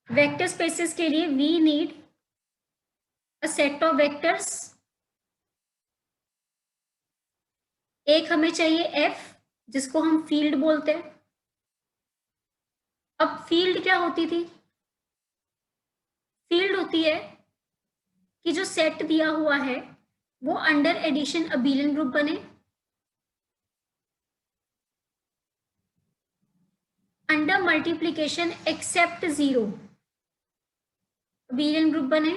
Vector spaces के लिए we need a set of vectors. एक हमें चाहिए एफ, जिसको हम फील्ड बोलते हैं। अब फील्ड क्या होती थी? फील्ड होती है कि जो सेट दिया हुआ है वो अंडर एडिशन अबेलियन ग्रुप बने, under multiplication except 0 abelian group बने,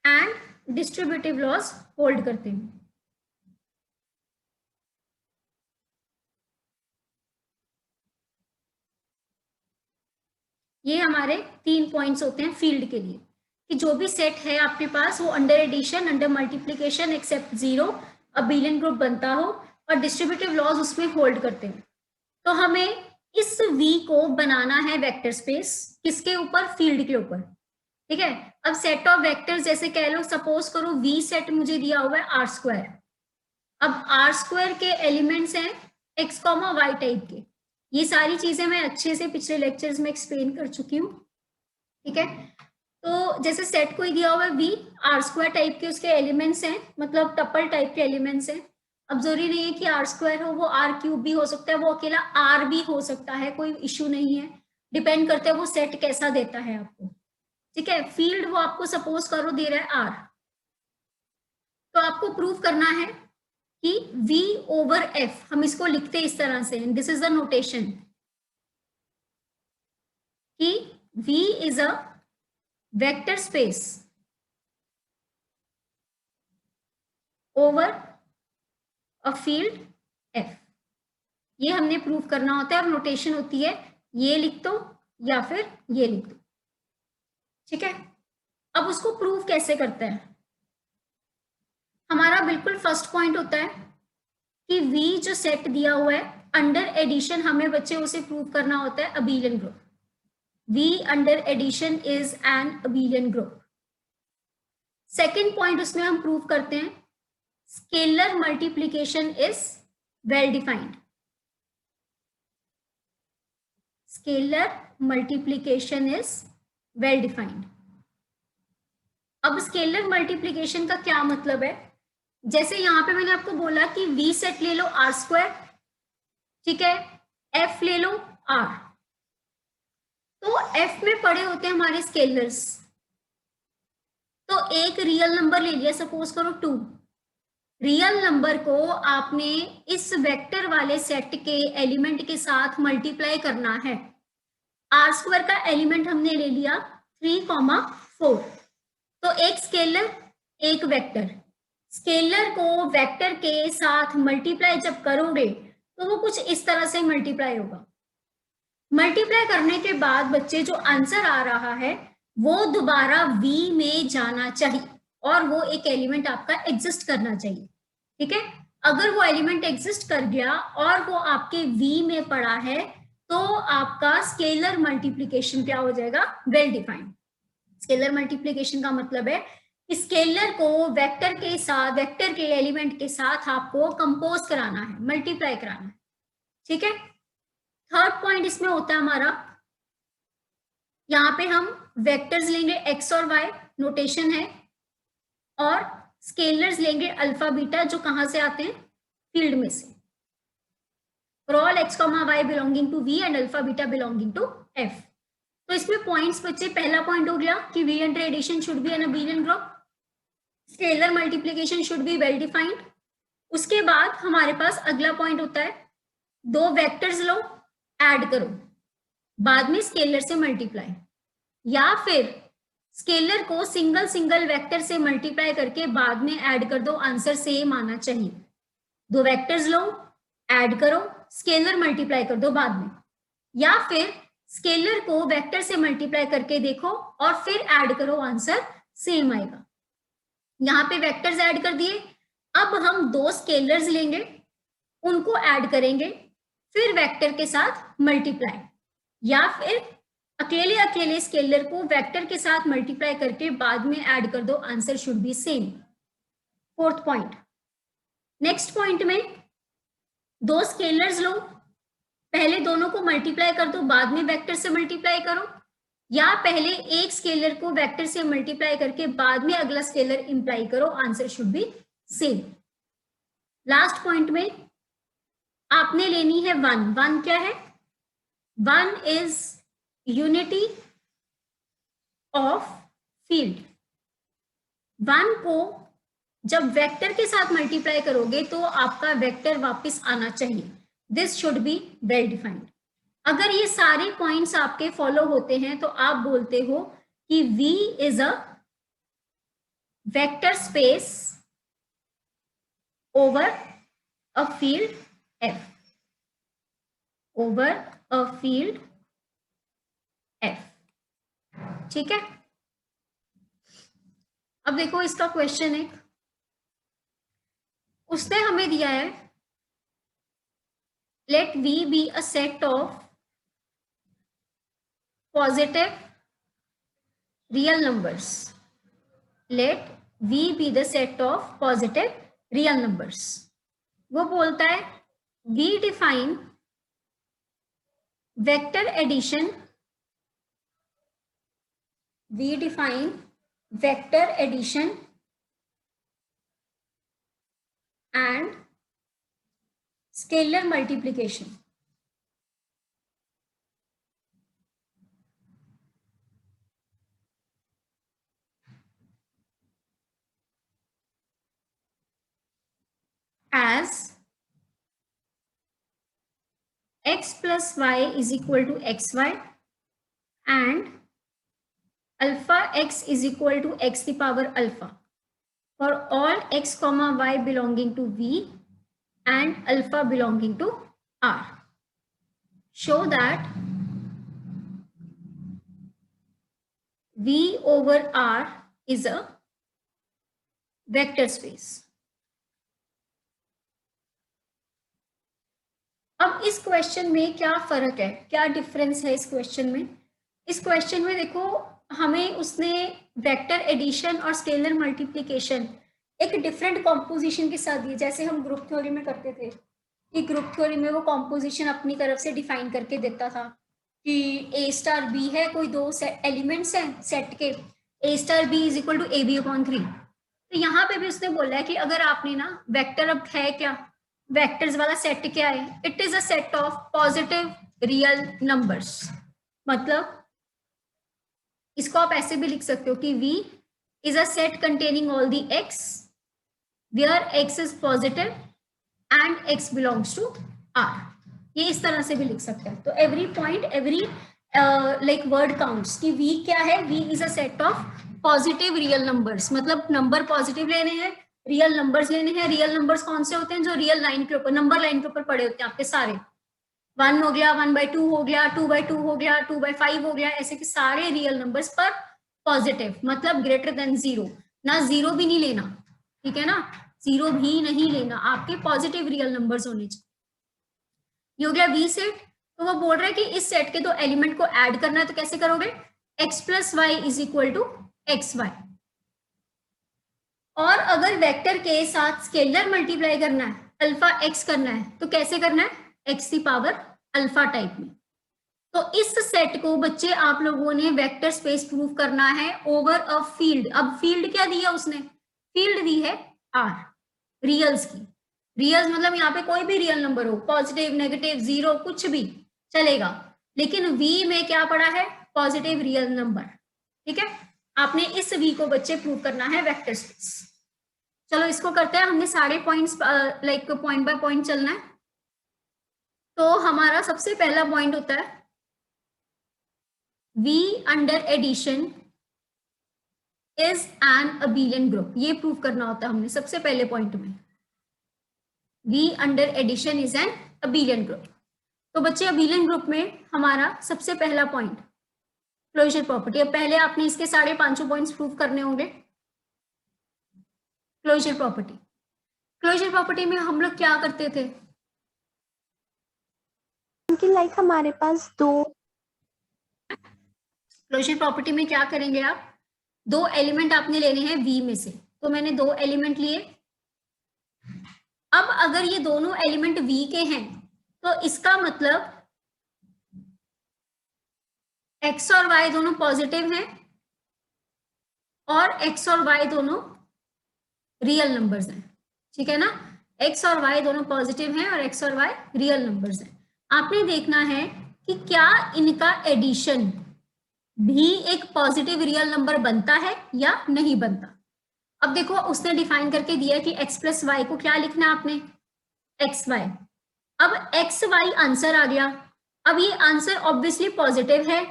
एंड डिस्ट्रीब्यूटिव लॉस होल्ड करते हैं। ये हमारे 3 पॉइंट्स होते हैं फील्ड के लिए, कि जो भी सेट है आपके पास वो under addition, under multiplication except 0 abelian group बनता हो और डिस्ट्रीब्यूटिव लॉज उसमें होल्ड करते हैं। तो हमें इस V को बनाना है वेक्टर स्पेस, किसके ऊपर? फील्ड के ऊपर। ठीक है, अब सेट ऑफ वेक्टर्स जैसे कह लो, सपोज करो V सेट मुझे दिया हुआ है आर स्क्वायर। अब आर स्क्वायर के एलिमेंट्स हैं x, y टाइप के। ये सारी चीजें मैं अच्छे से पिछले लेक्चर्स में एक्सप्लेन कर चुकी हूँ। ठीक है, तो जैसे सेट कोई दिया हुआ है V, आर स्क्वायर टाइप के उसके एलिमेंट्स हैं, मतलब टपल टाइप के एलिमेंट्स हैं। अब जरूरी नहीं है कि आर स्क्वायर हो, वो आर क्यूब भी हो सकता है, वो अकेला आर भी हो सकता है, कोई इश्यू नहीं है। डिपेंड करता है वो सेट कैसा देता है आपको। ठीक है, फील्ड वो आपको सपोज करो दे रहा है आर, तो आपको प्रूव करना है कि V ओवर F, हम इसको लिखते हैं इस तरह से, दिस इज द नोटेशन कि V is a vector space over a field F। ये हमने प्रूव करना होता है, और नोटेशन होती है ये लिख दो या फिर ये लिख दो। ठीक है, अब उसको प्रूव कैसे करते हैं? हमारा बिल्कुल फर्स्ट पॉइंट होता है कि V जो सेट दिया हुआ है अंडर एडिशन, हमें बच्चे उसे प्रूव करना होता है abelian group. V under addition is an abelian group। Second point उसमें हम प्रूव करते हैं scalar multiplication is well defined. Scalar multiplication is well defined. अब स्केलर मल्टीप्लीकेशन का क्या मतलब है? जैसे यहां पे मैंने आपको बोला कि V सेट ले लो आर स्क्वायर, ठीक है, F ले लो R, तो F में पड़े होते हैं हमारे स्केलर्स। तो एक रियल नंबर ले लिया, सपोज करो 2। रियल नंबर को आपने इस वेक्टर वाले सेट के एलिमेंट के साथ मल्टीप्लाई करना है। आर स्क्वायर का एलिमेंट हमने ले लिया 3,4। तो एक स्केलर एक वेक्टर, स्केलर को वेक्टर के साथ मल्टीप्लाई जब करोगे तो वो कुछ इस तरह से मल्टीप्लाई होगा। मल्टीप्लाई करने के बाद बच्चे जो आंसर आ रहा है वो दोबारा V में जाना चाहिए, और वो एक एलिमेंट आपका एग्जिस्ट करना चाहिए। ठीक है, अगर वो एलिमेंट एग्जिस्ट कर गया और वो आपके V में पड़ा है तो आपका स्केलर मल्टीप्लीकेशन क्या हो जाएगा? Well defined. स्केलर मल्टीप्लीकेशन का मतलब है स्केलर को वेक्टर के साथ, वेक्टर के एलिमेंट के साथ आपको कंपोज कराना है, मल्टीप्लाई कराना है। ठीक है, थर्ड पॉइंट इसमें होता है हमारा, यहाँ पे हम वेक्टर्स लेंगे x और y, नोटेशन है, और स्केलर्स लेंगे अल्फा बीटा, जो कहां से आते हैं? फील्ड में से। For all x, y belonging to V and alpha beta belonging to F। तो इसमें पॉइंट्स बच्चे, पहला पॉइंट हो गया कि V under addition should be an abelian group, scalar multiplication should be well defined. उसके बाद हमारे पास अगला पॉइंट होता है दो वेक्टर्स लो, ऐड करो, बाद में स्केलर से मल्टीप्लाई, या फिर स्केलर को सिंगल सिंगल वेक्टर से मल्टीप्लाई करके बाद में ऐड कर दो, आंसर सेम आना चाहिए। दो वेक्टर्स लो, ऐड करो, स्केलर मल्टीप्लाई कर दो बाद में, या फिर स्केलर को वेक्टर से मल्टीप्लाई करके देखो और फिर ऐड करो, आंसर सेम आएगा। यहाँ पे वेक्टर्स ऐड कर दिए, अब हम दो स्केलर्स लेंगे, उनको ऐड करेंगे, फिर वेक्टर के साथ मल्टीप्लाई, या फिर अकेले अकेले स्केलर को वेक्टर के साथ मल्टीप्लाई करके बाद में ऐड कर दो, answer should be same. Fourth point, next point में दो स्केलर्स लो, पहले दोनों को मल्टीप्लाई कर दो, बाद में वेक्टर से मल्टीप्लाई करो, या पहले एक स्केलर को वेक्टर से मल्टीप्लाई करके बाद में अगला स्केलर इंप्लाई करो, answer should be same. Last point में आपने लेनी है 1। 1 क्या है? 1 इज यूनिटी ऑफ फील्ड। 1 को जब वेक्टर के साथ मल्टीप्लाई करोगे तो आपका वेक्टर वापस आना चाहिए। This should be well defined. अगर ये सारे पॉइंट्स आपके फॉलो होते हैं तो आप बोलते हो कि V is a vector space over a field F, over a field F। ठीक है, अब देखो इसका क्वेश्चन है, उसने हमें दिया है let V be a set of positive real numbers. Let V be the set of positive real numbers. वो बोलता है we define vector addition, we define vector addition and scalar multiplication as x plus y is equal to xy and alpha x is equal to x the power alpha for all x comma y belonging to V and alpha belonging to R. Show that V over R is a vector space. अब इस question में क्या फर्क है, क्या difference है इस question में? इस क्वेश्चन में देखो हमें उसने वेक्टर एडिशन और स्केलर मल्टीप्लिकेशन एक डिफरेंट कॉम्पोजिशन के साथ दी, जैसे हम ग्रुप थ्योरी में करते थे कि ग्रुप थ्योरी में वो कॉम्पोजिशन अपनी तरफ से डिफाइन करके देता था कि ए स्टार बी है, कोई दो एलिमेंट्स हैं सेट के, A star B is equal to A B upon 3। तो यहाँ पे भी उसने बोला है कि अगर आपने ना वेक्टर, अब है क्या वेक्टर्स वाला सेट क्या है, it is a set of positive real numbers. मतलब इसको आप ऐसे भी लिख सकते हो कि V is a set containing all the x where x is positive and x belongs to R। ये इस तरह से भी लिख सकते हैं। तो every point, every like word counts कि V क्या है, V is a set of positive real numbers, मतलब नंबर पॉजिटिव लेने हैं, रियल नंबर्स लेने हैं। रियल नंबर्स कौन से होते हैं? जो रियल लाइन के ऊपर, नंबर लाइन के ऊपर पड़े होते हैं आपके सारे। 1 हो गया, 1/2 हो गया, 2/2 हो गया, 2/5 हो गया, ऐसे के सारे रियल नंबर्स पर पॉजिटिव, मतलब ग्रेटर देन 0। ना 0 भी नहीं लेना, ठीक है ना, 0 भी नहीं लेना, आपके पॉजिटिव रियल नंबर्स होने चाहिए। ये हो गया V सेट। तो वो बोल रहा है कि इस सेट के दो एलिमेंट को ऐड करना है, तो कैसे करोगे? x plus y is equal to x y. और अगर वेक्टर के साथ स्केलर मल्टीप्लाई करना है, अल्फा x करना है, तो कैसे करना है? x की पावर अल्फा टाइप में। तो इस सेट को बच्चे आप लोगों ने वेक्टर स्पेस प्रूव करना है ओवर अ फील्ड। अब फील्ड क्या दिया उसने? फील्ड दी है R, रियल्स की। रियल्स मतलब यहाँ पे कोई भी रियल नंबर हो, पॉजिटिव, नेगेटिव, 0, कुछ भी चलेगा, लेकिन V में क्या पड़ा है? Positive real number. ठीक है, आपने इस V को बच्चे प्रूव करना है वेक्टर स्पेस। चलो इसको करते हैं, हमने सारे points like point by point चलना है। तो हमारा सबसे पहला पॉइंट होता है V under addition is an abelian group. ये प्रूव करना होता है हमने सबसे पहले पॉइंट में, V under addition is an abelian group. तो बच्चे अबेलियन ग्रुप में हमारा सबसे पहला पॉइंट क्लोजर प्रॉपर्टी। अब पहले आपने इसके साढ़े 500 पॉइंट्स प्रूव करने होंगे। क्लोजर प्रॉपर्टी, क्लोजर प्रॉपर्टी में हम लोग क्या करते थे? लाइक हमारे पास दो, क्लोजर प्रॉपर्टी में क्या करेंगे आप? दो एलिमेंट आपने लेने हैं V में से, तो मैंने दो एलिमेंट लिए। अब अगर ये दोनों एलिमेंट V के हैं तो इसका मतलब x और y दोनों पॉजिटिव हैं और x और y दोनों रियल नंबर्स हैं, ठीक है ना। x और y दोनों पॉजिटिव हैं और x और y रियल नंबर्स हैं। आपने देखना है कि क्या इनका एडिशन भी एक पॉजिटिव रियल नंबर बनता है या नहीं बनता। अब देखो उसने डिफाइन करके दिया कि x प्लस वाई को क्या लिखना है आपने, एक्स वाई। अब एक्स वाई आंसर आ गया। अब ये आंसर ऑब्वियसली पॉजिटिव है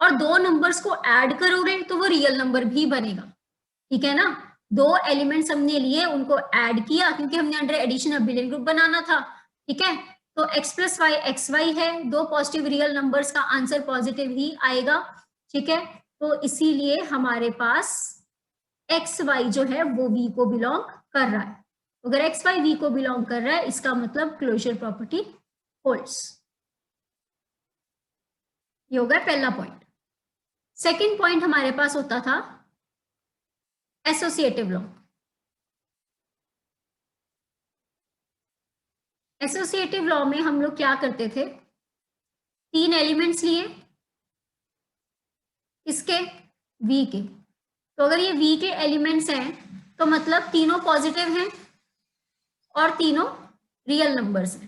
और दो नंबर्स को ऐड करोगे तो वो रियल नंबर भी बनेगा, ठीक है ना। दो एलिमेंट्स हमने लिए, उनको ऐड किया क्योंकि हमने अंडर एडिशन अबिलियन ग्रुप बनाना था, ठीक है। तो x plus y x y है, दो पॉजिटिव रियल नंबर्स का आंसर पॉजिटिव ही आएगा, ठीक है। तो इसीलिए हमारे पास एक्स वाई जो है वो v को बिलोंग कर रहा है। अगर एक्स वाई v को बिलोंग कर रहा है इसका मतलब क्लोजर प्रॉपर्टी होल्ड्स। ये हो गया पहला पॉइंट। सेकंड पॉइंट हमारे पास होता था एसोसिएटिव लॉ। एसोसिएटिव लॉ में हम लोग क्या करते थे, तीन एलिमेंट्स लिए इसके v के, तो अगर ये v के एलिमेंट्स हैं तो मतलब तीनों पॉजिटिव हैं और तीनों रियल नंबर्स हैं।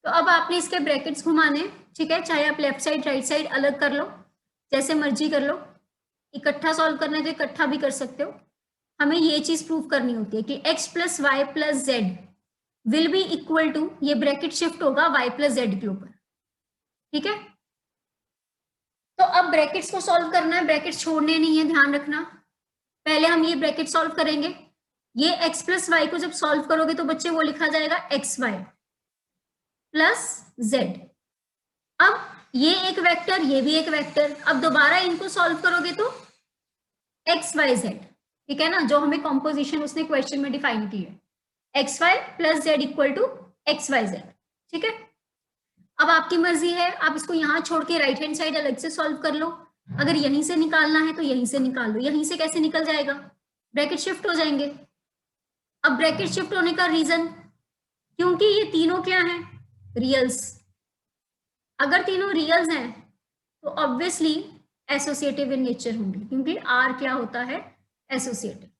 तो अब आपने इसके ब्रैकेट्स घुमाने, ठीक है, चाहे आप लेफ्ट साइड राइट साइड अलग कर लो, जैसे मर्जी कर लो, इकट्ठा सॉल्व करना है तो इकट्ठा भी कर सकते हो। हमें ये चीज प्रूव करनी होती है कि x plus y plus z will be equal to, ये ब्रैकेट शिफ्ट होगा y प्लस जेड के ऊपर, ठीक है। तो अब ब्रैकेट्स को सॉल्व करना है, ब्रैकेट्स छोड़ने नहीं है, ध्यान रखना। पहले हम ये ब्रैकेट सॉल्व करेंगे। ये x प्लस वाई को जब सॉल्व करोगे तो बच्चे वो लिखा जाएगा एक्स वाई प्लस जेड। अब ये एक वेक्टर, ये भी एक वेक्टर, अब दोबारा इनको सॉल्व करोगे तो एक्स वाई जेड, ठीक है ना, जो हमें कॉम्पोजिशन उसने क्वेश्चन में डिफाइन की है, x Y plus z equal to x Y z, ठीक है। अब आपकी मर्जी है, आप इसको यहां छोड़ के राइट हैंड साइड अलग से सॉल्व कर लो। अगर यहीं से निकालना है तो यहीं से निकाल लो। यहीं से कैसे निकल जाएगा, ब्रैकेट शिफ्ट हो जाएंगे। अब ब्रैकेट शिफ्ट होने का रीजन, क्योंकि ये तीनों क्या हैं, रियल्स। अगर तीनों रियल्स हैं तो ऑब्वियसली एसोसिएटिव इन नेचर होंगे, क्योंकि आर क्या होता है, एसोसिएटिव,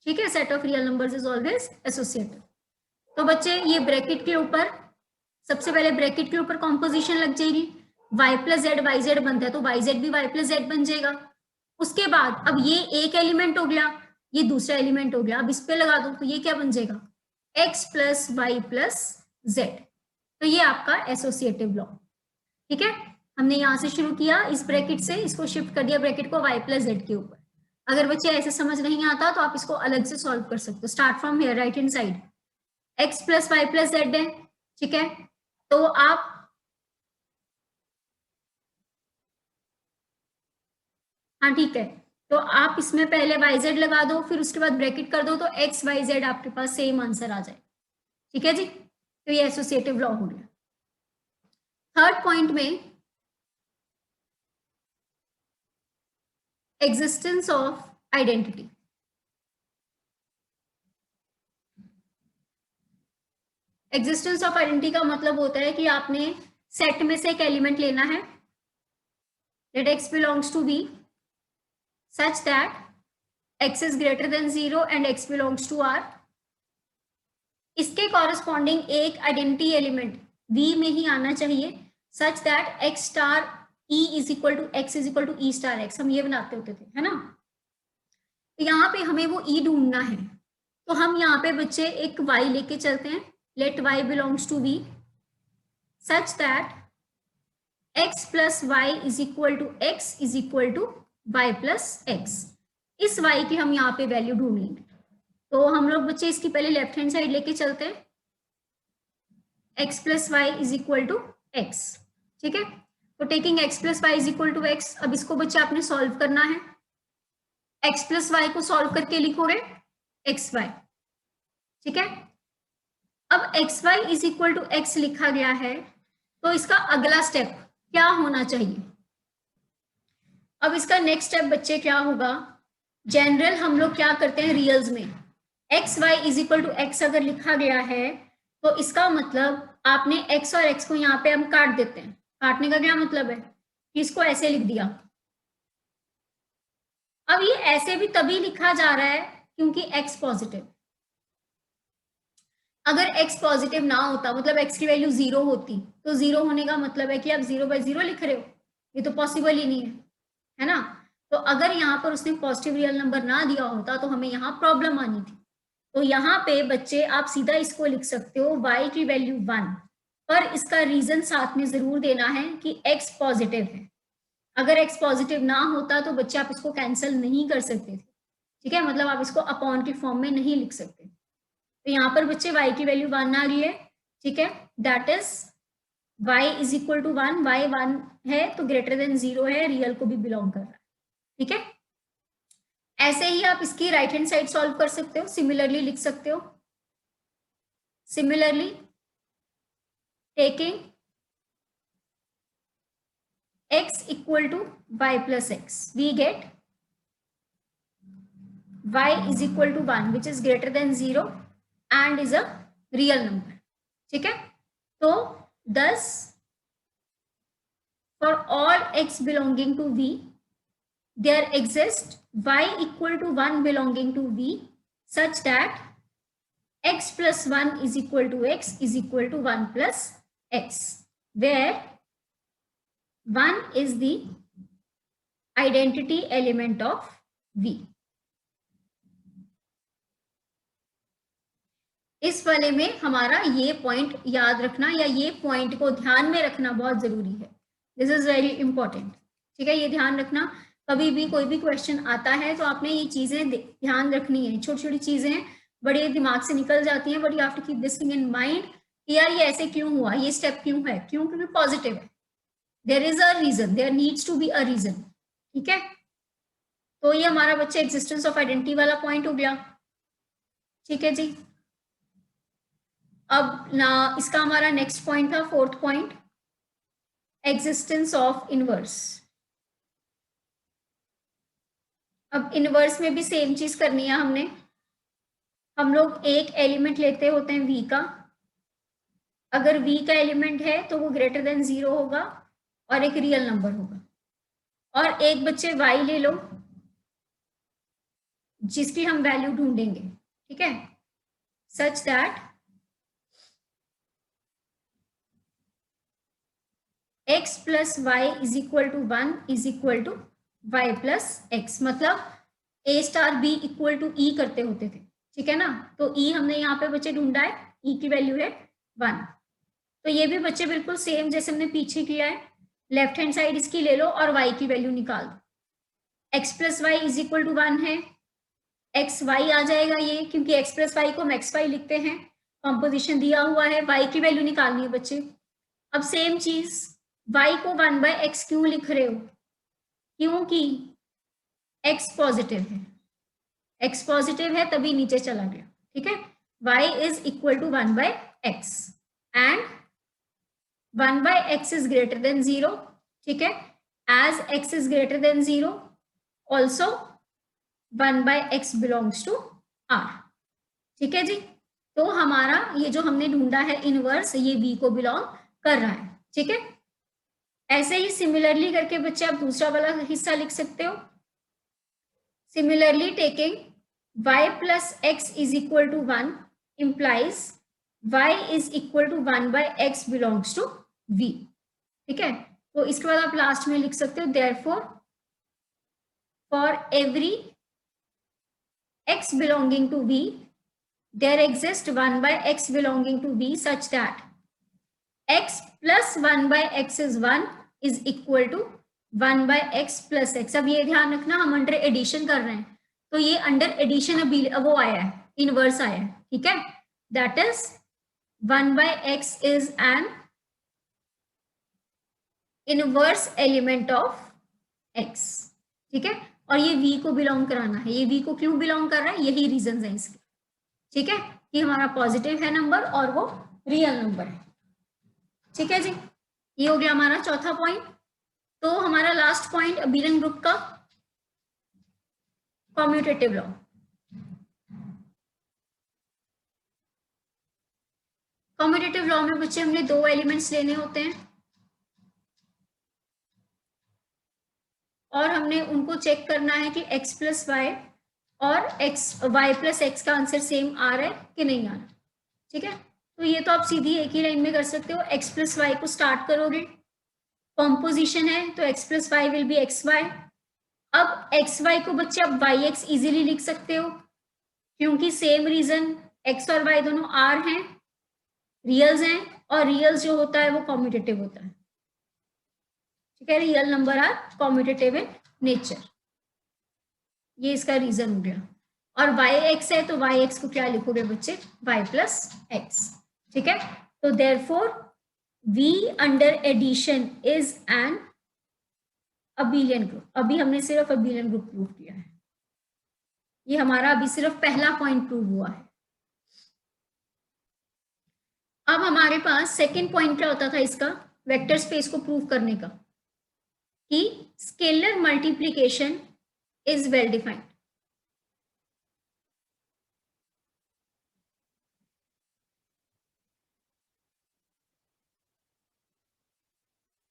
ठीक है। Set of real numbers is always associative. तो बच्चे ये ब्रैकेट के ऊपर, सबसे पहले ब्रैकेट के ऊपर कॉम्पोजिशन लग जाएगी, y plus z y z बनता है तो वाई जेड भी वाई प्लस जेड बन जाएगा। उसके बाद अब ये एक एलिमेंट हो गया, ये दूसरा एलिमेंट हो गया, अब इस पे लगा दो तो ये क्या बन जाएगा, x plus y plus z. तो ये आपका एसोसिएटिव लॉ, ठीक है। हमने यहां से शुरू किया इस ब्रैकेट से, इसको शिफ्ट कर दिया ब्रैकेट को y प्लस जेड के ऊपर। अगर बच्चे ऐसे समझ नहीं आता तो आप इसको अलग से सॉल्व कर सकते हो। Start from here, right hand side x plus y plus z है, ठीक है। तो आप हाँ ठीक है, तो आप इसमें पहले वाई जेड लगा दो, फिर उसके बाद ब्रैकेट कर दो तो एक्स वाई जेड आपके पास सेम आंसर आ जाए, ठीक है जी। तो ये एसोसिएटिव लॉ हो गया। थर्ड पॉइंट में existence of identity. Existence of identity का मतलब होता है कि आपने सेट में से एक एलिमेंट लेना है, late x belongs to b such that x is greater than 0 and x belongs to r। इसके कॉरेस्पॉन्डिंग एक आइडेंटिटी एलिमेंट v में ही आना चाहिए, such that x star e is equal to x is equal to e star x। हम ये बनाते होते थे, है ना। तो यहाँ पे हमें वो e ढूंढना है, तो हम यहाँ पे बच्चे एक y लेके चलते हैं, let y belongs to v such that x plus y is equal to x is equal to y plus x. इस y की हम यहाँ पे वैल्यू ढूंढ लेंगे। तो हम लोग बच्चे इसकी पहले लेफ्ट हैंड साइड लेके चलते हैं, x plus y is equal to x, ठीक है। तो taking x plus y is equal to x, अब इसको बच्चे आपने सॉल्व करना है। x प्लस वाई को सॉल्व करके लिखोगे एक्स वाई, ठीक है। अब x y is equal to x लिखा गया है, तो इसका अगला स्टेप क्या होना चाहिए। अब इसका नेक्स्ट स्टेप बच्चे क्या होगा, जनरल हम लोग क्या करते हैं रियल्स में, x y is equal to x अगर लिखा गया है तो इसका मतलब आपने x और x को यहाँ पे हम काट देते हैं। काटने का क्या मतलब है कि इसको ऐसे लिख दिया। अब ये ऐसे भी तभी लिखा जा रहा है क्योंकि x पॉजिटिव। अगर x पॉजिटिव ना होता, मतलब x की वैल्यू 0 होती, तो 0 होने का मतलब है कि आप 0/0 लिख रहे हो, ये तो पॉसिबल ही नहीं है ना। तो अगर यहाँ पर उसने पॉजिटिव रियल नंबर ना दिया होता तो हमें यहाँ प्रॉब्लम आनी थी। तो यहाँ पे बच्चे आप सीधा इसको लिख सकते हो y की वैल्यू 1, पर इसका रीजन साथ में जरूर देना है कि x पॉजिटिव है। अगर x पॉजिटिव ना होता तो बच्चे आप इसको कैंसिल नहीं कर सकते थे, ठीक है, मतलब आप इसको अपॉन के फॉर्म में नहीं लिख सकते। तो यहाँ पर बच्चे y की वैल्यू 1 आ रही है, ठीक है, that is y is equal to 1, y 1 है तो ग्रेटर देन 0 है, रियल को भी बिलोंग कर रहा है, ठीक है। ऐसे ही आप इसकी राइट हैंड साइड सॉल्व कर सकते हो, सिमिलरली लिख सकते हो। Similarly taking x equal to y plus x, we get y is equal to 1 which is greater than 0 and is a real number, ठीक है। तो thus for all x belonging to v there exists y equal to 1 belonging to v such that x plus 1 is equal to x is equal to 1 plus x, where 1 is the identity element of v. इस वाले में हमारा ये point याद रखना या ये point को ध्यान में रखना बहुत जरूरी है, दिस इज वेरी इंपॉर्टेंट, ठीक है। ये ध्यान रखना, कभी भी कोई भी क्वेश्चन आता है तो आपने ये चीजें ध्यान रखनी है। छोटी छोटी चीजें हैं, बड़े दिमाग से निकल जाती हैं, but you have to keep this thing in mind कि यार ये ऐसे क्यों हुआ, ये स्टेप क्यों है, क्यों, क्योंकि पॉजिटिव है, there is a reason, there needs to be a reason, ठीक है। तो ये हमारा बच्चे एग्जिस्टेंस ऑफ आइडेंटिटी वाला पॉइंट हो गया, ठीक है जी। अब ना इसका हमारा नेक्स्ट पॉइंट था, fourth point, existence of inverse. अब इनवर्स में भी सेम चीज करनी है हमने। हम लोग एक एलिमेंट लेते होते हैं v का, अगर v का एलिमेंट है तो वो ग्रेटर देन 0 होगा और एक रियल नंबर होगा। और एक बच्चे y ले लो जिसकी हम वैल्यू ढूंढेंगे, ठीक है, such that x plus y is equal to 1 is equal to y plus x, मतलब a star b equal to e करते होते थे, ठीक है ना। तो e हमने यहाँ पे बच्चे ढूंढा है, e की वैल्यू है 1। तो ये भी बच्चे बिल्कुल सेम जैसे हमने पीछे किया है, लेफ्ट हैंड साइड इसकी ले लो और y की वैल्यू निकाल दो। x plus y is equal to 1 है, एक्स वाई आ जाएगा ये, क्योंकि x प्लस वाई को हम एक्स वाई लिखते हैं, कॉम्पोजिशन दिया हुआ है, y की वैल्यू निकालनी है बच्चे। अब सेम चीज y को 1/x क्यों लिख रहे हो, क्योंकि x पॉजिटिव है, x पॉजिटिव है तभी नीचे चला गया, ठीक है। y is equal to 1/x and 1/x is greater than 0, ठीक है, as x is greater than 0 also 1/x belongs to r, ठीक है जी। तो हमारा ये जो हमने ढूंढा है इनवर्स, ये v को बिलोंग कर रहा है, ठीक है। ऐसे ही सिमिलरली करके बच्चे आप दूसरा वाला हिस्सा लिख सकते हो। Similarly taking y plus x is equal to 1 implies y is equal to 1/x belongs to v, ठीक है। तो इसके बाद आप लास्ट में लिख सकते हो therefore for every x belonging to v there exists 1/x belonging to v such that x plus 1/x is 1 is equal to 1/x plus x। अब ये ध्यान रखना हम अंडर एडिशन कर रहे हैं, तो ये अंडर एडिशन अभी वो आया है, इनवर्स आया है, ठीक है। That is 1/x is an inverse element of x, ठीक है। और ये v को बिलोंग कराना है, ये v को क्यों बिलोंग कर रहा है, यही रीजन है इसके, ठीक है, कि हमारा पॉजिटिव है नंबर और वो रियल नंबर है, ठीक है जी। ये हो गया हमारा चौथा पॉइंट। तो हमारा लास्ट पॉइंट अबीलन ग्रुप का कॉम्यूटेटिव लॉ। कॉम्यूटेटिव लॉ में बच्चे हमने दो एलिमेंट्स लेने होते हैं और हमने उनको चेक करना है कि x प्लस वाई और y प्लस एक्स का आंसर सेम आ रहा है कि नहीं आ रहा। ठीक है, तो ये तो आप सीधी एक ही लाइन में कर सकते हो। x प्लस वाई को स्टार्ट करोगे, कॉम्पोजिशन है तो x plus y will be x y. अब एक्स वाई को बच्चे आप वाई एक्स इजिली लिख सकते हो क्योंकि सेम रीजन x और y दोनों आर हैं, रियल्स हैं, और रियल्स जो होता है वो कॉम्यूटेटिव होता है। ठीक है, real number are commutative in nature, ये इसका रीजन हो गया। और वाई एक्स है तो वाई एक्स को क्या लिखोगे बच्चे, वाई प्लस एक्स। ठीक है, तो therefore v under addition is an abelian group. अभी हमने सिर्फ अबेलियन ग्रुप प्रूव किया है, ये हमारा अभी सिर्फ पहला पॉइंट प्रूव हुआ है। अब हमारे पास सेकेंड पॉइंट क्या होता था इसका, वेक्टर स्पेस को प्रूव करने का, कि scalar multiplication is well defined.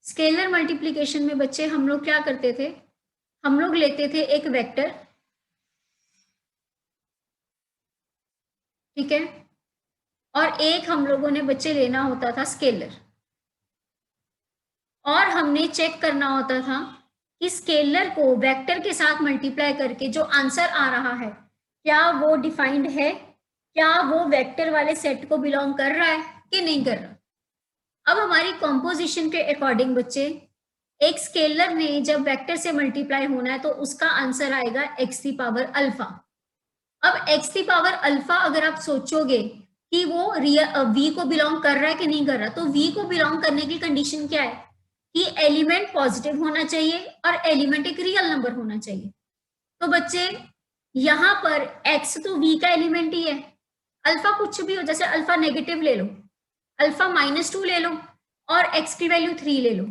Scalar multiplication में बच्चे हम लोग क्या करते थे, हम लोग लेते थे एक वेक्टर, ठीक है, और एक हम लोगों ने बच्चे लेना होता था स्केलर, और हमने चेक करना होता था कि स्केलर को वेक्टर के साथ मल्टीप्लाई करके जो आंसर आ रहा है क्या वो डिफाइंड है, क्या वो वेक्टर वाले सेट को बिलोंग कर रहा है कि नहीं कर रहा। अब हमारी कॉम्पोजिशन के अकॉर्डिंग बच्चे एक स्केलर ने जब वेक्टर से मल्टीप्लाई होना है तो उसका आंसर आएगा एक्स दी पावर अल्फा। अब एक्स दी पावर अल्फा अगर आप सोचोगे कि वो वी को बिलोंग कर रहा है कि नहीं कर रहा, तो वी को बिलोंग करने की कंडीशन क्या है कि एलिमेंट पॉजिटिव होना चाहिए और एलिमेंट एक रियल नंबर होना चाहिए। तो बच्चे यहां पर एक्स तो वी का एलिमेंट ही है, अल्फा कुछ भी हो, जैसे अल्फा नेगेटिव ले लो, अल्फा -2 ले लो और एक्स की वैल्यू 3 ले लो,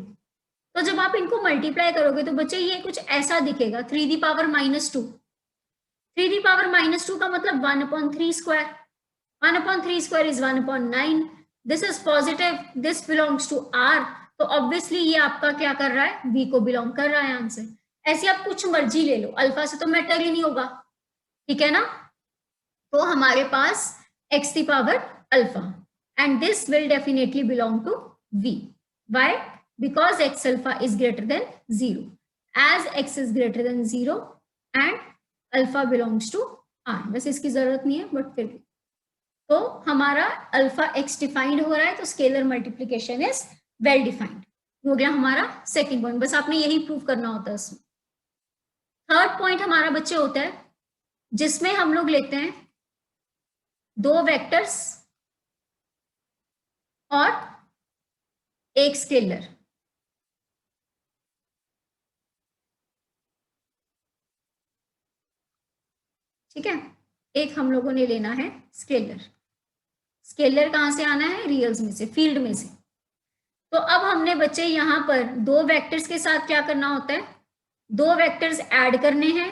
तो जब आप इनको मल्टीप्लाई करोगे तो बच्चे ये कुछ ऐसा दिखेगा, 3 दी पावर -2। 3 दी पावर -2 का मतलब 1/3 square, 1/3 square is 1/9। This is positive, this belongs to R, तो ऑब्वियसली ये आपका क्या कर रहा है, बी को बिलोंग कर रहा है आंसर। ऐसे आप कुछ मर्जी ले लो, अल्फा से तो मैटर ही नहीं होगा, ठीक है ना। तो हमारे पास x the power alpha and this will definitely belong to V. Why? Because x alpha is greater than 0. As x is greater than 0 and alpha belongs to R. वैसे इसकी जरूरत नहीं है बट फिर भी, तो हमारा अल्फा x डिफाइंड हो रहा है तो scalar multiplication is well defined. हो गया हमारा सेकेंड पॉइंट, बस आपने यही प्रूव करना होता है उसमें। थर्ड पॉइंट हमारा बच्चे होता है जिसमें हम लोग लेते हैं दो वेक्टर्स और एक स्केलर। ठीक है, एक हम लोगों ने लेना है स्केलर। स्केलर कहां से आना है, रियल्स में से, फील्ड में से। तो अब हमने बच्चे यहां पर दो वेक्टर्स के साथ क्या करना होता है, दो वेक्टर्स ऐड करने हैं,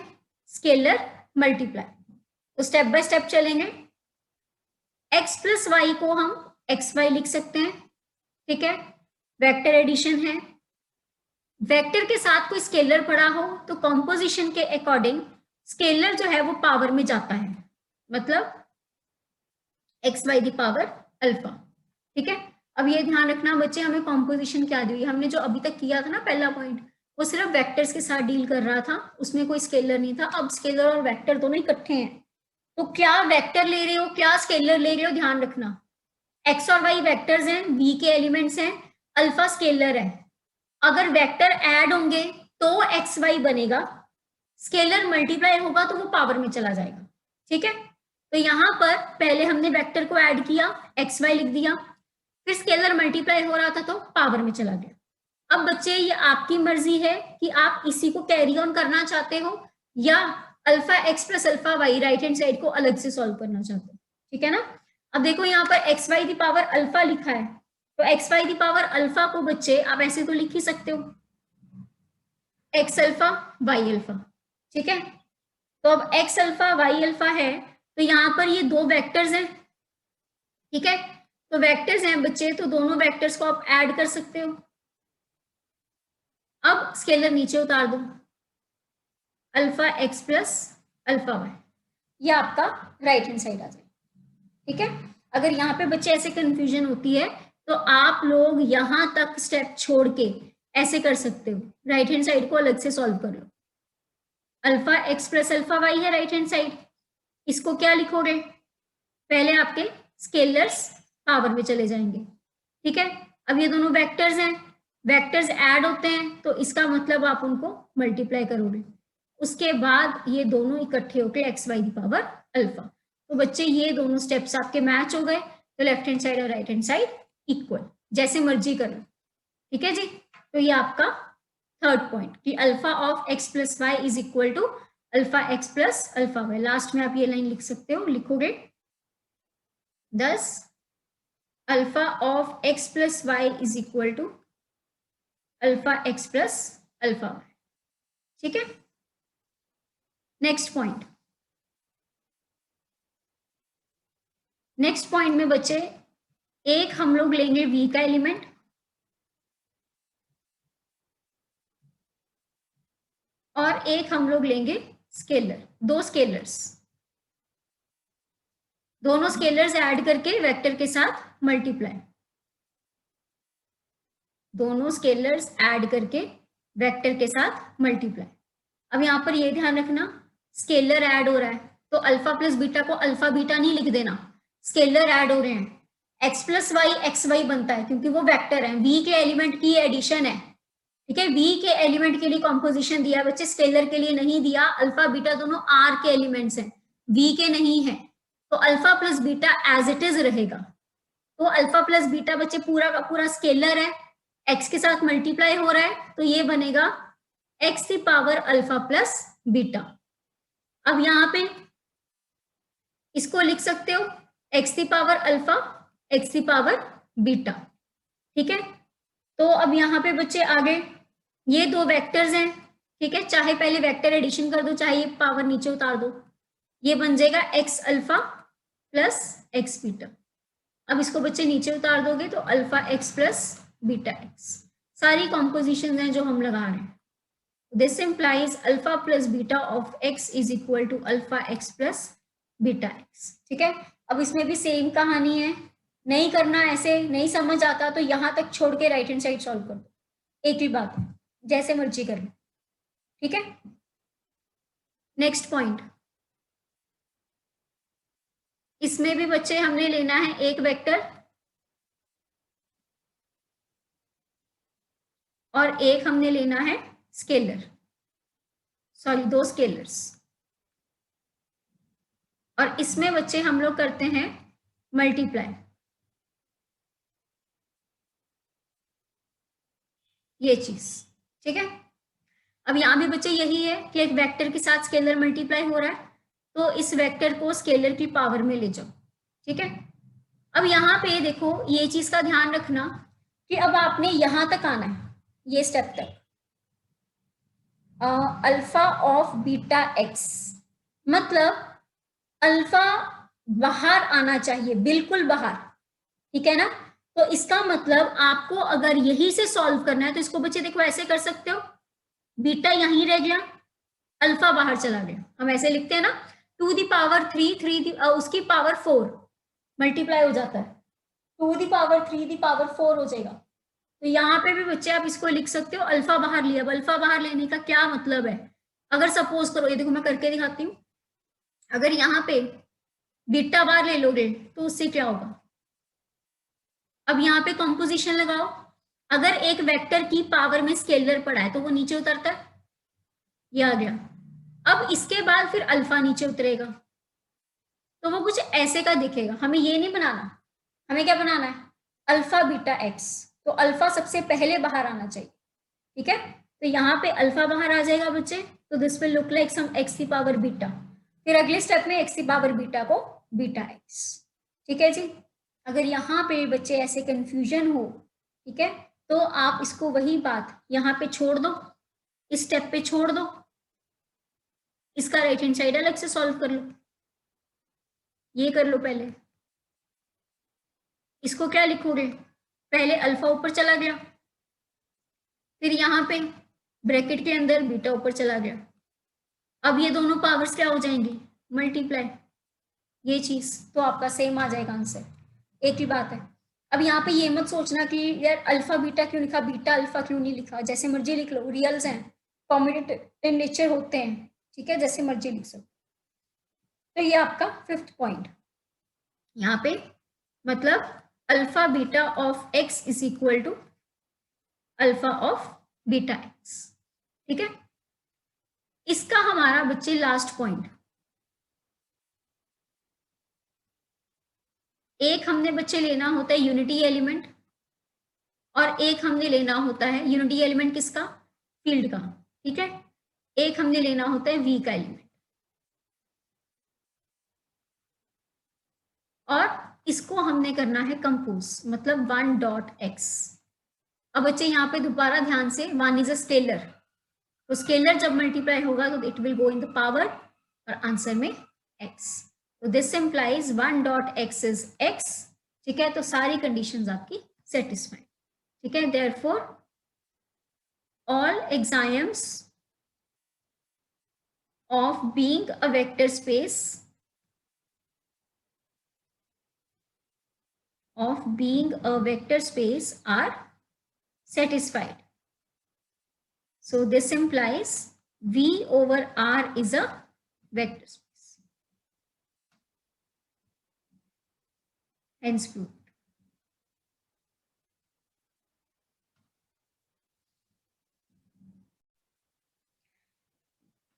स्केलर मल्टीप्लाई। तो स्टेप बाय स्टेप चलेंगे। x प्लस वाई को हम एक्स वाई लिख सकते हैं, ठीक है, वेक्टर एडिशन है। वेक्टर के साथ कोई स्केलर पड़ा हो तो कॉम्पोजिशन के अकॉर्डिंग स्केलर जो है वो पावर में जाता है, मतलब x y the power alpha. ठीक है, अब ये ध्यान रखना बच्चे, हमें कॉम्पोजिशन क्या दी हुई, हमने जो अभी तक किया था ना पहला पॉइंट, वो सिर्फ वेक्टर्स के साथ डील कर रहा था, उसमें कोई स्केलर नहीं था। अब स्केलर और वेक्टर दोनों इकट्ठे हैं, तो क्या वेक्टर ले रहे हो क्या स्केलर ले रहे हो, ध्यान रखना। एक्स और वाई वेक्टर्स हैं, वी के एलिमेंट्स हैं, अल्फा स्केलर है। अगर वेक्टर ऐड होंगे तो एक्स वाई बनेगा, स्केलर मल्टीप्लाई होगा तो वो पावर में चला जाएगा। ठीक है, तो यहां पर पहले हमने वेक्टर को ऐड किया, एक्स वाई लिख दिया, फिर स्केलर मल्टीप्लाई हो रहा था तो पावर में चला गया। अब बच्चे ये आपकी मर्जी है कि आप इसी को कैरी ऑन करना चाहते हो या alpha x plus alpha y right hand side को अलग से सॉल्व करना चाहते हो। ठीक है ना, अब देखो यहाँ पर x y the power alpha लिखा है, तो x y the power alpha को बच्चे आप ऐसे तो लिख ही सकते हो, एक्स अल्फा वाई अल्फा। ठीक है, तो अब एक्स अल्फा वाई अल्फा है, तो यहाँ पर ये दो वेक्टर्स हैं। ठीक है, तो वेक्टर्स हैं बच्चे, तो दोनों वेक्टर्स को आप ऐड कर सकते हो। अब स्केलर नीचे उतार दो, alpha x plus alpha y, ये आपका राइट हैंड साइड आ जाए। ठीक है, अगर यहाँ पे बच्चे ऐसे कंफ्यूजन होती है तो आप लोग यहां तक स्टेप छोड़ के ऐसे कर सकते हो, राइट हैंड साइड को अलग से सॉल्व कर लो। Alpha x plus alpha y है राइट हैंड साइड, इसको क्या लिखोगे, पहले आपके स्केलर्स पावर में चले जाएंगे। ठीक है, अब ये दोनों वेक्टर्स हैं, वेक्टर्स ऐड होते हैं तो इसका मतलब आप उनको मल्टीप्लाई करोगे, उसके बाद ये दोनों इकट्ठे होकर एक्स वाई की पावर अल्फा। तो बच्चे ये दोनों स्टेप्स आपके मैच हो गए, तो लेफ्ट हैंड साइड और राइट हैंड साइड इक्वल, जैसे मर्जी करो। ठीक है जी, तो ये आपका थर्ड पॉइंट कि alpha of x plus y is equal to alpha x plus alpha y. Last में आप ये लाइन लिख सकते हो, लिखोगे thus alpha of x plus y is equal to alpha x plus alpha y. ठीक है, नेक्स्ट पॉइंट, नेक्स्ट पॉइंट में बच्चे एक हम लोग लेंगे v का एलिमेंट और एक हम लोग लेंगे स्केलर, दो स्केलर्स, दोनों स्केलर्स ऐड करके वेक्टर के साथ मल्टीप्लाई, दोनों स्केलर्स ऐड करके वेक्टर के साथ मल्टीप्लाई। अब यहां पर ये ध्यान रखना, स्केलर ऐड हो रहा है तो अल्फा प्लस बीटा को अल्फा बीटा नहीं लिख देना, स्केलर ऐड हो रहे हैं, x plus y x y बनता है क्योंकि वो वेक्टर है, वी के एलिमेंट की एडिशन है। ठीक है, वी के एलिमेंट के लिए कॉम्पोजिशन दिया बच्चे, स्केलर के लिए नहीं दिया। अल्फा बीटा दोनों आर के एलिमेंट्स हैं, वी के नहीं है, तो alpha plus beta as it is रहेगा। तो अल्फा प्लस बीटा बच्चे पूरा का पूरा स्केलर है, एक्स के साथ मल्टीप्लाई हो रहा है, तो ये बनेगा एक्स की पावर अल्फा प्लस बीटा। अब यहां पे इसको लिख सकते हो एक्स की पावर अल्फा एक्स की पावर बीटा। ठीक है, तो अब यहाँ पे बच्चे आगे ये दो वेक्टर्स हैं। ठीक है, चाहे पहले वेक्टर एडिशन कर दो, चाहे ये पावर नीचे उतार दो, ये बन जाएगा x alpha plus x beta. अब इसको बच्चे नीचे उतार दोगे तो alpha x plus beta x, सारी कॉम्पोजिशन हैं जो हम लगा रहे हैं। This implies alpha plus beta of x is equal to alpha x plus beta x. ठीक है, अब इसमें भी सेम कहानी है, नहीं करना, ऐसे नहीं समझ आता तो यहां तक छोड़ के राइट हैंड साइड सॉल्व कर दो, एक ही बात है, जैसे मर्जी कर लो। ठीक है, नेक्स्ट पॉइंट, इसमें भी बच्चे हमने लेना है एक वेक्टर और एक हमने लेना है स्केलर, सॉरी दो स्केलर्स, और इसमें बच्चे हम लोग करते हैं मल्टीप्लाई, ये चीज। ठीक है, अब यहां भी बच्चे यही है कि एक वेक्टर के साथ स्केलर मल्टीप्लाई हो रहा है तो इस वेक्टर को स्केलर की पावर में ले जाओ। ठीक है, अब यहाँ पे देखो ये चीज का ध्यान रखना कि अब आपने यहां तक आना है, ये स्टेप तक, अल्फा ऑफ बीटा एक्स, मतलब अल्फा बाहर आना चाहिए, बिल्कुल बाहर। ठीक है ना, तो इसका मतलब आपको अगर यही से सॉल्व करना है तो इसको बच्चे देखो ऐसे कर सकते हो, बीटा यहीं रह गया, अल्फा बाहर चला गया, हम ऐसे लिखते हैं ना, 2 दी पावर 3 उसकी पावर 4 मल्टीप्लाई हो जाता है, 2 दी पावर 3 दी पावर 4 हो जाएगा। तो यहाँ पे भी बच्चे आप इसको लिख सकते हो, अल्फा बाहर लिया। अब अल्फा बाहर लेने का क्या मतलब है, अगर सपोज करो, ये देखो मैं करके दिखाती हूँ, अगर यहाँ पे बीटा बाहर ले लोगे तो उससे क्या होगा, अब यहाँ पे कॉम्पोजिशन लगाओ, अगर एक वेक्टर की पावर में स्केलर पड़ा है तो वो नीचे उतरता है, ये आ गया। अब इसके बाद फिर अल्फा नीचे उतरेगा तो वो कुछ ऐसे का दिखेगा, हमें ये नहीं बनाना, हमें क्या बनाना है, अल्फा बीटा एक्स, तो अल्फा सबसे पहले बाहर आना चाहिए। ठीक है, तो यहाँ पे अल्फा बाहर आ जाएगा बच्चे, तो this will look like some x की पावर बीटा, फिर अगले स्टेप में एक्स की पावर बीटा को बीटा एक्स। ठीक है जी, अगर यहाँ पे बच्चे ऐसे कंफ्यूजन हो, ठीक है, तो आप इसको वही बात यहाँ पे छोड़ दो, इस स्टेप पे छोड़ दो, इसका राइट हैंड साइड अलग से सॉल्व कर लो, ये कर लो पहले। इसको क्या लिखोगे, पहले अल्फा ऊपर चला गया, फिर यहाँ पे ब्रैकेट के अंदर बीटा ऊपर चला गया, अब ये दोनों पावर्स क्या हो जाएंगी, मल्टीप्लाई, ये चीज, तो आपका सेम आ जाएगा आंसर, एक ही बात है। अब यहाँ पे ये मत सोचना कि यार अल्फा बीटा क्यों लिखा, बीटा अल्फा क्यों नहीं लिखा, जैसे मर्जी लिख लो, रियल्स हैं, कॉम्बिनेटिव इन नेचर होते हैं, ठीक है, जैसे मर्जी लिख सकते। तो ये आपका 5th पॉइंट यहाँ पे, मतलब alpha beta of x is equal to alpha of beta x, ठीक है। इसका हमारा बच्चे लास्ट पॉइंट, एक हमने बच्चे लेना होता है यूनिटी एलिमेंट, और एक हमने लेना होता है यूनिटी एलिमेंट किसका, फील्ड का, ठीक है, एक हमने लेना होता है v का एलिमेंट, और इसको हमने करना है कंपोज, मतलब 1.x। अब बच्चे यहाँ पे दोबारा ध्यान से, 1 इज अ स्केलर, तो स्केलर जब मल्टीप्लाई होगा तो it will go in the power, और आंसर में x, तो this implies 1.x is x, ठीक है, तो सारी कंडीशंस आपकी सेटिस्फाइड, ठीक है। Therefore all exams of being a vector space are satisfied. So this implies V over R is a vector space. Hence proved.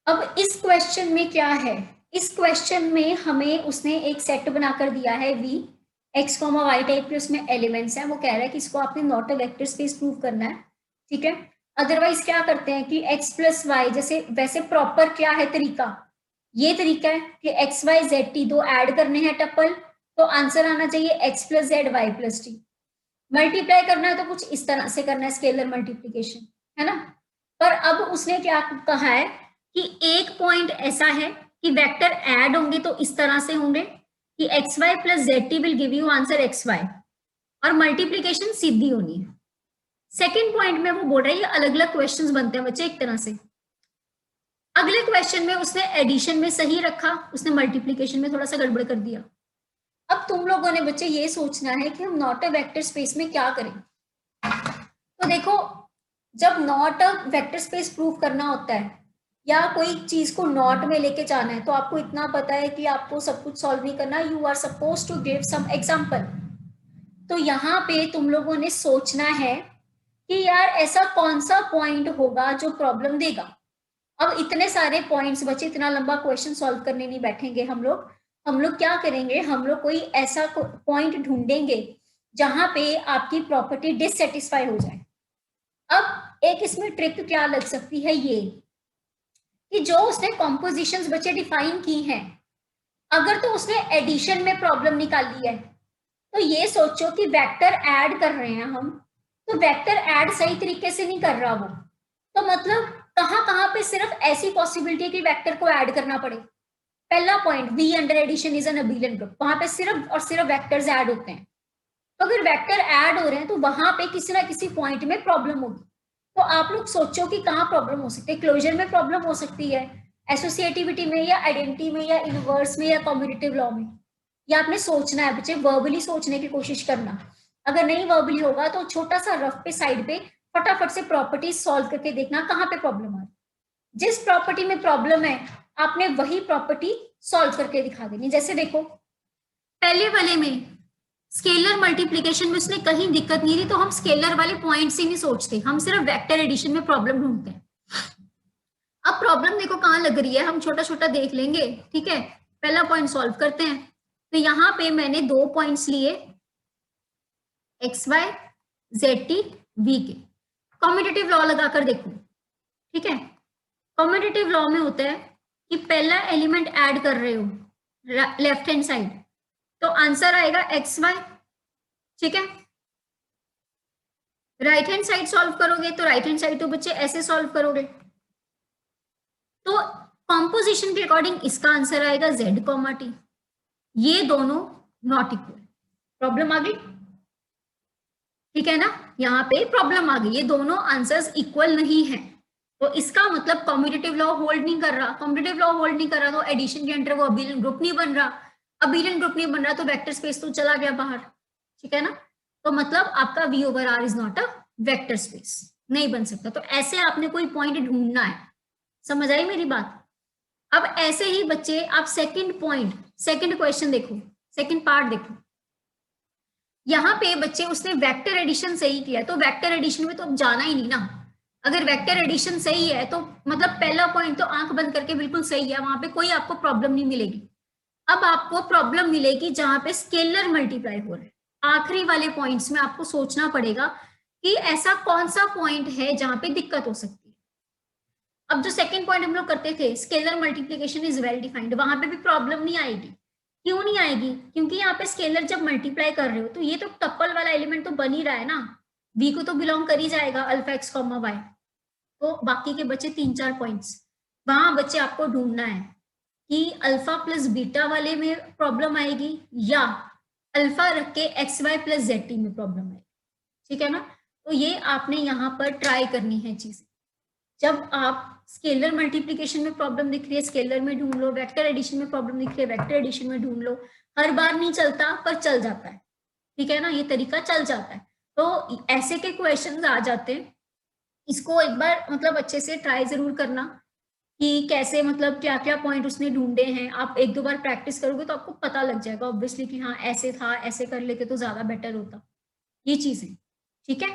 अब इस क्वेश्चन में क्या है, इस क्वेश्चन में हमें उसने एक सेट बनाकर दिया है V, x, y टाइप के उसमें एलिमेंट्स हैं, वो कह रहा है कि इसको आपने not a vector space prove करना है, ठीक है। अदरवाइज क्या करते हैं कि x प्लस वाई, जैसे वैसे प्रॉपर क्या है तरीका, ये तरीका है कि x y z t दो ऐड करने हैं टपल, तो आंसर आना चाहिए x plus z y plus t. Multiply करना है तो कुछ इस तरह से करना है, स्केलर मल्टीप्लीकेशन, है ना। पर अब उसने क्या कहा है कि एक पॉइंट ऐसा है कि वेक्टर ऐड होंगे तो इस तरह से होंगे कि x Y plus Z t will give you answer x y, और मल्टीप्लीकेशन सीधी होनी है। सेकेंड पॉइंट में वो बोल रहा है ये अलग अलग क्वेश्चंस बनते हैं बच्चे एक तरह से। अगले क्वेश्चन में उसने एडिशन में सही रखा, उसने मल्टीप्लीकेशन में थोड़ा सा गड़बड़ कर दिया। अब तुम लोगों ने बच्चे ये सोचना है कि हम नॉट अ वेक्टर स्पेस में क्या करें। तो देखो, जब not a vector space prove करना होता है या कोई चीज को नॉट में लेके जाना है, तो आपको इतना पता है कि आपको सब कुछ सॉल्व नहीं करना, you are suppose to give some example. तो यहाँ पे तुम लोगों ने सोचना है कि यार ऐसा कौन सा पॉइंट होगा जो प्रॉब्लम देगा। अब इतने सारे पॉइंट्स बचे, इतना लंबा क्वेश्चन सॉल्व करने नहीं बैठेंगे हम लोग क्या करेंगे, हम लोग कोई ऐसा पॉइंट ढूंढेंगे जहां पे आपकी प्रॉपर्टी डिससेटिस्फाई हो जाए। अब एक इसमें ट्रिक क्या लग सकती है, ये कि जो उसने कॉम्पोजिशंस बच्चे डिफाइन की हैं, अगर तो उसने एडिशन में प्रॉब्लम निकाली है, तो ये सोचो कि वेक्टर ऐड कर रहे हैं हम, तो वेक्टर ऐड सही तरीके से नहीं कर रहा वो, तो मतलब कहां पे सिर्फ ऐसी पॉसिबिलिटी है कि वेक्टर को ऐड करना पड़े। पहला point, V under addition is an abelian group, वहां पे सिर्फ और सिर्फ वेक्टर्स ऐड होते हैं। तो अगर वेक्टर ऐड हो रहे हैं तो वहां पे किसी ना किसी पॉइंट में प्रॉब्लम होगी। तो आप लोग सोचो कि कहाँ प्रॉब्लम हो सकती है, क्लोजर में प्रॉब्लम हो सकती है, एसोसिएटिविटी में, या आइडेंटिटी में, या इनवर्स में, या कॉम्यूटेटिव लॉ में। या आपने सोचना है बच्चे, वर्बली सोचने की कोशिश करना। अगर नहीं वर्बली होगा तो छोटा सा रफ पे साइड पे फटाफट से प्रॉपर्टीज सॉल्व करके देखना कहाँ पे प्रॉब्लम आ रही। जिस प्रॉपर्टी में प्रॉब्लम है आपने वही प्रॉपर्टी सॉल्व करके दिखा देनी। जैसे देखो, पहले वाले में स्केलर मल्टीप्लिकेशन में उसने कहीं दिक्कत नहीं थी, तो हम स्केलर वाले पॉइंट्स ही नहीं सोचते, हम सिर्फ वेक्टर एडिशन में प्रॉब्लम ढूंढते हैं। अब प्रॉब्लम देखो कहाँ लग रही है, हम छोटा छोटा देख लेंगे, ठीक है। पहला पॉइंट सॉल्व करते हैं। तो यहाँ पे मैंने 2 पॉइंट्स लिए, X Y Z T V के। कॉम्यूटेटिव लॉ लगाकर देखो, ठीक है। कॉम्यूटेटिव लॉ में होता है कि पहला एलिमेंट ऐड कर रहे हो लेफ्ट हैंड साइड, तो आंसर आएगा एक्स वाई, ठीक है। राइट हैंड साइड सॉल्व करोगे तो राइट हैंड साइड तो बच्चे ऐसे सॉल्व करोगे, तो कॉम्पोजिशन के अकॉर्डिंग इसका आंसर आएगा z, टी। ये दोनों नॉट इक्वल। प्रॉब्लम आ गई। ठीक है ना, यहाँ पे प्रॉब्लम आ गई, ये दोनों आंसर्स इक्वल नहीं है, तो इसका मतलब कॉम्यूटेटिव लॉ होल्ड नहीं कर रहा। कॉम्यूटेटिव लॉ होल्ड नहीं कर रहा तो एडिशन के अंडर वो अबेलियन ग्रुप नहीं बन रहा, अबेलियन ग्रुप नहीं बन रहा तो वेक्टर स्पेस तो चला गया बाहर। ठीक है ना, तो मतलब आपका V over R is not a vector space, नहीं बन सकता। तो ऐसे आपने कोई पॉइंट ढूंढना है, समझ आई मेरी बात। अब ऐसे ही बच्चे आप सेकंड पॉइंट, सेकंड क्वेश्चन देखो, सेकंड पार्ट देखो। यहाँ पे बच्चे उसने वेक्टर एडिशन सही किया, तो वेक्टर एडिशन में तो अब जाना ही नहीं ना। अगर वेक्टर एडिशन सही है तो मतलब पहला पॉइंट तो आंख बंद करके बिल्कुल सही है, वहां पे कोई आपको प्रॉब्लम नहीं मिलेगी। अब आपको प्रॉब्लम मिलेगी जहां पे स्केलर मल्टीप्लाई हो रहा है। आखिरी वाले पॉइंट्स में आपको सोचना पड़ेगा कि ऐसा कौन सा पॉइंट है जहां पे दिक्कत हो सकती है। अब जो सेकंड पॉइंट हम लोग करते थे, scalar multiplication is well defined, वहां पे भी प्रॉब्लम नहीं आएगी। क्यों नहीं आएगी? क्योंकि यहाँ पे स्केलर जब मल्टीप्लाई कर रहे हो तो ये तो टप्पल वाला एलिमेंट तो बन ही रहा है ना, v को तो बिलोंग कर ही जाएगा अल्फा एक्स कॉमा वाई। तो बाकी के बचे 3-4 पॉइंट्स, वहां बच्चे आपको ढूंढना है कि अल्फा प्लस बीटा वाले में प्रॉब्लम आएगी या अल्फा रख के X Y plus Z T में प्रॉब्लम आएगी। ठीक है ना, तो ये आपने यहाँ पर ट्राई करनी है चीजें। जब आप स्केलर मल्टीप्लिकेशन में प्रॉब्लम दिख रही है स्केलर में ढूंढ लो, वेक्टर एडिशन में प्रॉब्लम दिख रही है वेक्टर एडिशन में ढूंढ लो। हर बार नहीं चलता पर चल जाता है, ठीक है ना, ये तरीका चल जाता है। तो ऐसे के क्वेश्चंस आ जाते हैं, इसको एक बार मतलब अच्छे से ट्राई जरूर करना कि कैसे मतलब क्या क्या पॉइंट उसने ढूंढे हैं। आप 1-2 बार प्रैक्टिस करोगे तो आपको पता लग जाएगा ऑब्वियसली कि हाँ ऐसे था, ऐसे कर लेते तो ज्यादा बेटर होता, ये चीज है। ठीक है।